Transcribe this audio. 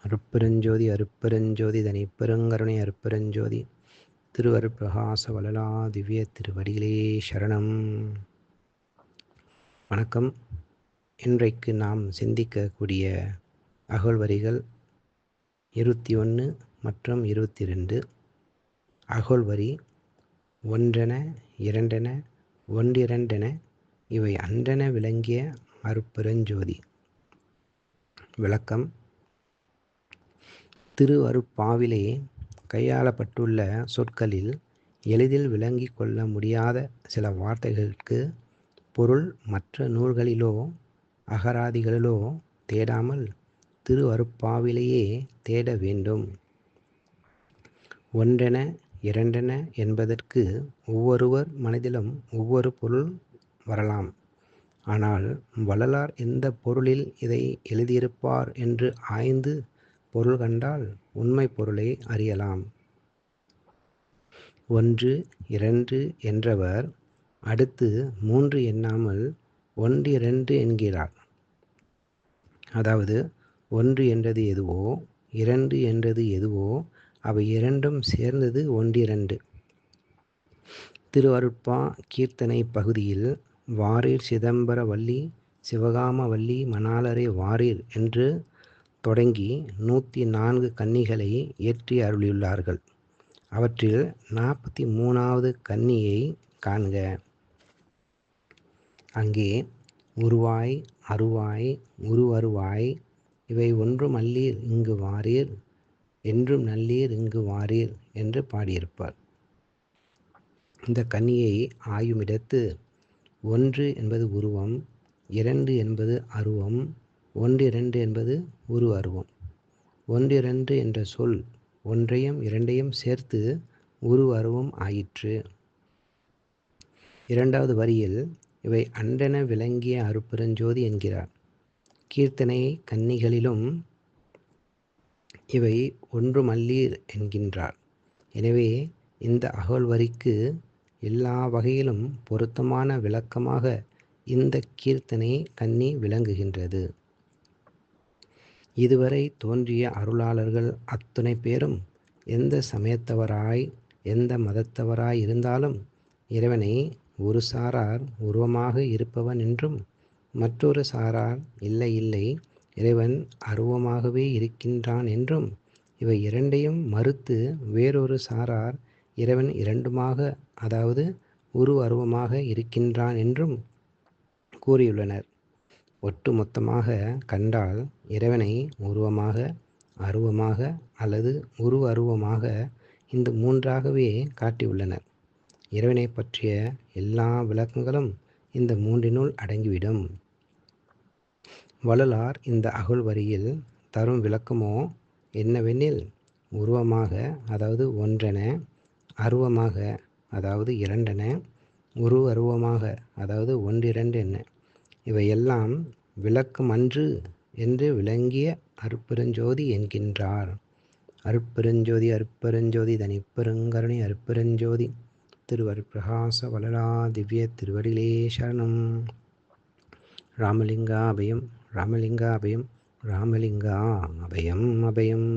அருட்பெருஞ்சோதி அருட்பெருஞ்சோதி தனிப்பெருங்கருணை அருட்பெருஞ்சோதி திருவருட்பிரகாச வளலா திவ்ய திருவடிகளே சரணம். வணக்கம். இன்றைக்கு நாம் சிந்திக்கக்கூடிய அகழ்வரிகள் 21 மற்றும் 22. அகழ்வரி ஒன்றென இரண்டென ஒன்றிரண்டென இவை அன்றென விளங்கிய அருட்பெருஞ்சோதி. விளக்கம்: திருவருட்பாவிலே கையாளப்பட்டுள்ள சொற்களில் எளிதில் விளங்கிக் கொள்ள முடியாத சில வார்த்தைகளுக்கு பொருள் மற்ற நூல்களிலோ அகராதிகளிலோ தேடாமல் திருவருட்பாவிலேயே தேட வேண்டும். ஒன்றென இரண்டென என்பதற்கு ஒவ்வொருவர் மனதிலும் ஒவ்வொரு பொருள் வரலாம். ஆனால் வள்ளலார் எந்த பொருளில் இதை எழுதியிருப்பார் என்று ஆய்ந்து பொருள் கண்டால் உண்மை பொருளை அறியலாம். ஒன்று இரண்டு என்றவர் அடுத்து மூன்று எண்ணாமல் ஒன்றிரண்டு என்கிறார். அதாவது ஒன்று என்றது எதுவோ இரண்டு என்றது எதுவோ அவை இரண்டும் சேர்ந்தது ஒன்றிரண்டு. திருவருட்பா கீர்த்தனை பகுதியில் வாரீர் சிதம்பர வள்ளி சிவகாம வள்ளி மணாளரை வாரீர் என்று தொடங்கி 104 கன்னிகளை ஏற்றி அருளியுள்ளார்கள். அவற்றில் 43வது கன்னியை காண்க. அங்கே உருவாய் அருவாய் உருவருவாய் இவை ஒன்றும் அல்லீர் இங்கு வாரீர் என்றும் நல்லீர் இங்கு வாரீர் என்று பாடியிருப்பார். இந்த கன்னியை ஆயுமிடத்து ஒன்று என்பது உருவம், இரண்டு என்பது அருவம், ஒன்றிரண்டு என்பது உரு அருவம். ஒன்றிரண்டு என்ற சொல் ஒன்றையும் இரண்டையும் சேர்த்து உரு அருவம் ஆயிற்று. இரண்டாவது வரியில் இவை அன்றென விளங்கிய அருட்பெருஞ்சோதி என்கிறார். கீர்த்தனை கன்னிகளிலும் இவை ஒன்றுமல்லீர் என்கின்றார். எனவே இந்த அகழ்வரிக்கு எல்லா வகையிலும் பொருத்தமான விளக்கமாக இந்த கீர்த்தனை கன்னி விளங்குகின்றது. இதுவரை தோன்றிய அருளாளர்கள் அத்துணை பேரும் எந்த சமயத்தவராய் எந்த மதத்தவராய் இருந்தாலும் இறைவனை ஒரு சாரார் உருவமாக இருப்பவன் என்றும் மற்றொரு சாரார் இல்லை இல்லை இறைவன் அருவமாகவே இருக்கின்றான் என்றும் இவை இரண்டையும் மறுத்து வேறொரு சாரார் இறைவன் இரண்டுமாக அதாவது உரு அருவமாக இருக்கின்றான் என்றும் கூறியுள்ளனர். ஒட்டு மொத்தமாக கண்டால் இறைவனை உருவமாக அருவமாக அல்லது உரு அருவமாக இந்த மூன்றாகவே காட்டியுள்ளனர். இறைவனை பற்றிய எல்லா விளக்கங்களும் இந்த மூன்றினுள் அடங்கிவிடும். வள்ளலார் இந்த அகழ்வரியில் தரும் விளக்கமோ என்னவெனில், உருவமாக அதாவது ஒன்றென, அருவமாக அதாவது இரண்டென, உரு அருவமாக அதாவது ஒன்றிரண்டு என்ன இவையெல்லாம் விளக்கமன்று என்று விளங்கிய அருட்பெருஞ்சோதி என்கின்றார். அருட்பெருஞ்சோதி அருட்பெருஞ்சோதி தனிப்பெருங்கருணை அருட்பெருஞ்சோதி திருவருட்பிரகாச வளலா திவ்ய திருவடிகளே சரணம். ராமலிங்கா அபயம் ராமலிங்கா அபயம் ராமலிங்கா அபயம் அபயம்.